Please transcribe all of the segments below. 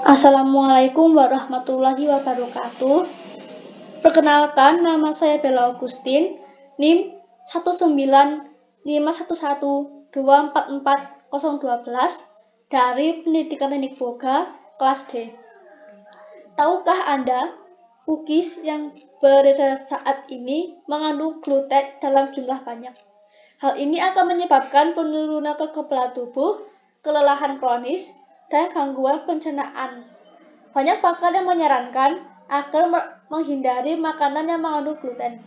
Assalamualaikum warahmatullahi wabarakatuh. Perkenalkan, nama saya Bella Augustin, NIM 19511244012 dari Pendidikan Teknik Boga, kelas D. Tahukah Anda, cookies yang beredar saat ini mengandung gluten dalam jumlah banyak. Hal ini akan menyebabkan penurunan kekebalan tubuh, kelelahan kronis, dan gangguan pencernaan. Banyak pakar yang menyarankan agar menghindari makanan yang mengandung gluten.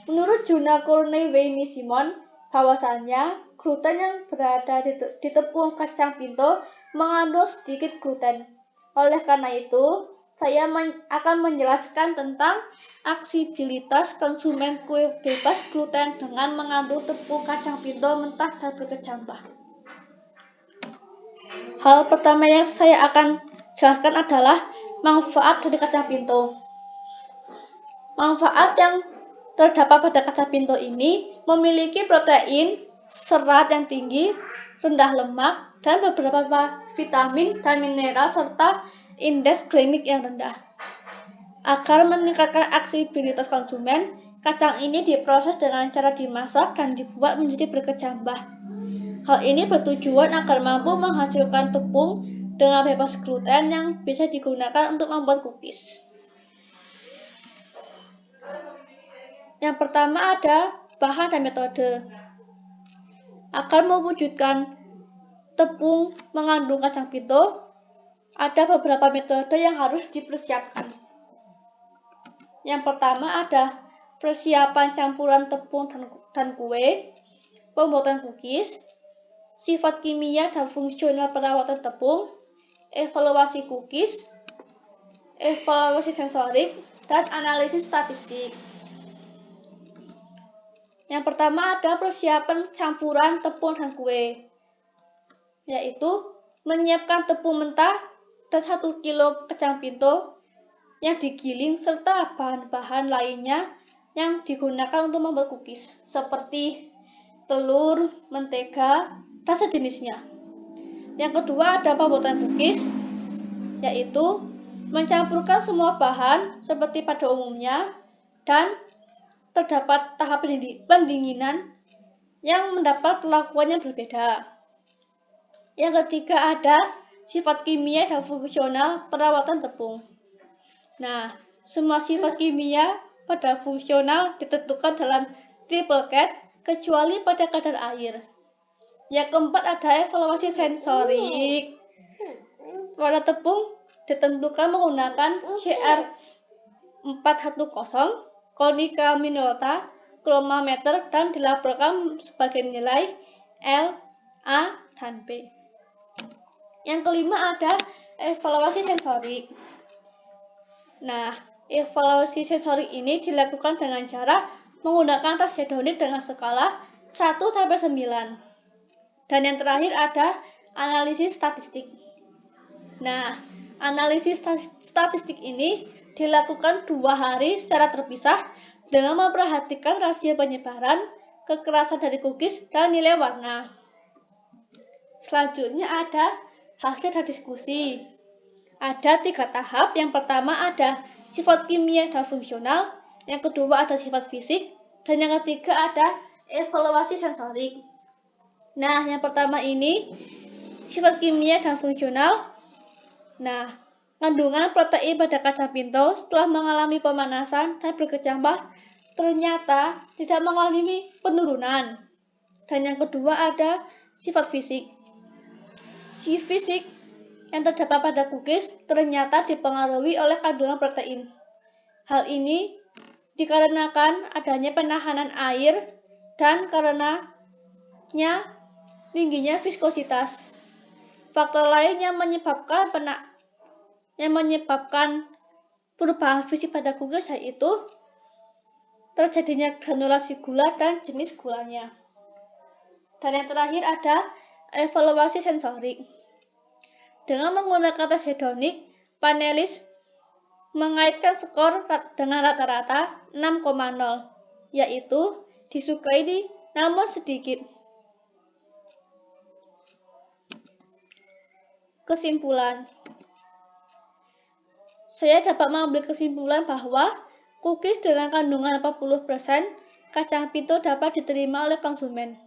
Menurut jurnal Culinary Weini Simon, bahwasannya gluten yang berada di tepung kacang pinto mengandung sedikit gluten. Oleh karena itu, saya akan menjelaskan tentang aksesibilitas konsumen kue bebas gluten dengan mengandung tepung kacang pinto mentah dan berkecambah. Hal pertama yang saya akan jelaskan adalah manfaat dari kacang pinto. Manfaat yang terdapat pada kacang pinto ini memiliki protein, serat yang tinggi, rendah lemak, dan beberapa vitamin dan mineral serta indeks glikemik yang rendah. Agar meningkatkan aksesibilitas konsumen, kacang ini diproses dengan cara dimasak dan dibuat menjadi berkecambah. Hal ini bertujuan agar mampu menghasilkan tepung dengan bebas gluten yang bisa digunakan untuk membuat cookies. Yang pertama ada bahan dan metode. Agar mewujudkan tepung mengandung kacang pinto, ada beberapa metode yang harus dipersiapkan. Yang pertama ada persiapan campuran tepung dan kue, pembuatan cookies, sifat kimia dan fungsional perawatan tepung, evaluasi cookies, evaluasi sensorik, dan analisis statistik. Yang pertama ada persiapan campuran tepung dan kue, yaitu menyiapkan tepung mentah dan 1 kg kacang pinto yang digiling serta bahan-bahan lainnya yang digunakan untuk membuat cookies, seperti telur, mentega, dan sejenisnya. Yang kedua ada pembuatan cookies, yaitu mencampurkan semua bahan seperti pada umumnya dan terdapat tahap pendinginan yang mendapat perlakuan yang berbeda. Yang ketiga ada sifat kimia dan fungsional perawatan tepung. Nah, semua sifat kimia pada fungsional ditentukan dalam triple cat kecuali pada kadar air. Yang keempat ada evaluasi sensorik. Warna tepung ditentukan menggunakan CR410, Konica Minolta, chromometer, dan dilaporkan sebagai nilai L, A, dan B. Yang kelima ada evaluasi sensorik. Nah, evaluasi sensorik ini dilakukan dengan cara menggunakan tes hedonik dengan skala 1-9. Dan yang terakhir ada analisis statistik. Nah, analisis statistik ini dilakukan 2 hari secara terpisah dengan memperhatikan rasio penyebaran, kekerasan dari cookies, dan nilai warna. Selanjutnya ada hasil dari diskusi. Ada 3 tahap. Yang pertama ada sifat kimia dan fungsional, yang kedua ada sifat fisik, dan yang ketiga ada evaluasi sensorik. Nah, yang pertama ini sifat kimia dan fungsional. Nah, kandungan protein pada kacang pinto setelah mengalami pemanasan dan berkecambah ternyata tidak mengalami penurunan. Dan yang kedua ada sifat fisik. Sifat fisik yang terdapat pada cookies ternyata dipengaruhi oleh kandungan protein. Hal ini dikarenakan adanya penahanan air dan karenanya tingginya viskositas. Faktor lain yang menyebabkan perubahan fisik pada cookies yaitu terjadinya granulasi gula dan jenis gulanya. Dan yang terakhir ada evaluasi sensorik. Dengan menggunakan tes hedonik, panelis mengaitkan skor dengan rata-rata 6,0, yaitu disukai namun sedikit. Kesimpulan, saya dapat mengambil kesimpulan bahwa cookies dengan kandungan 80% kacang pinto dapat diterima oleh konsumen.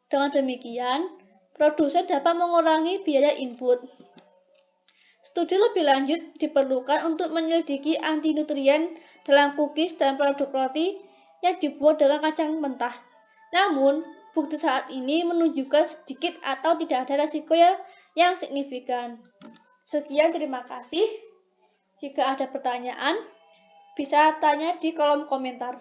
Dengan demikian, produsen dapat mengurangi biaya input. Studi lebih lanjut diperlukan untuk menyelidiki antinutrien dalam cookies dan produk roti yang dibuat dengan kacang mentah. Namun, bukti saat ini menunjukkan sedikit atau tidak ada resiko yang signifikan. Sekian, terima kasih. Jika ada pertanyaan, bisa tanya di kolom komentar.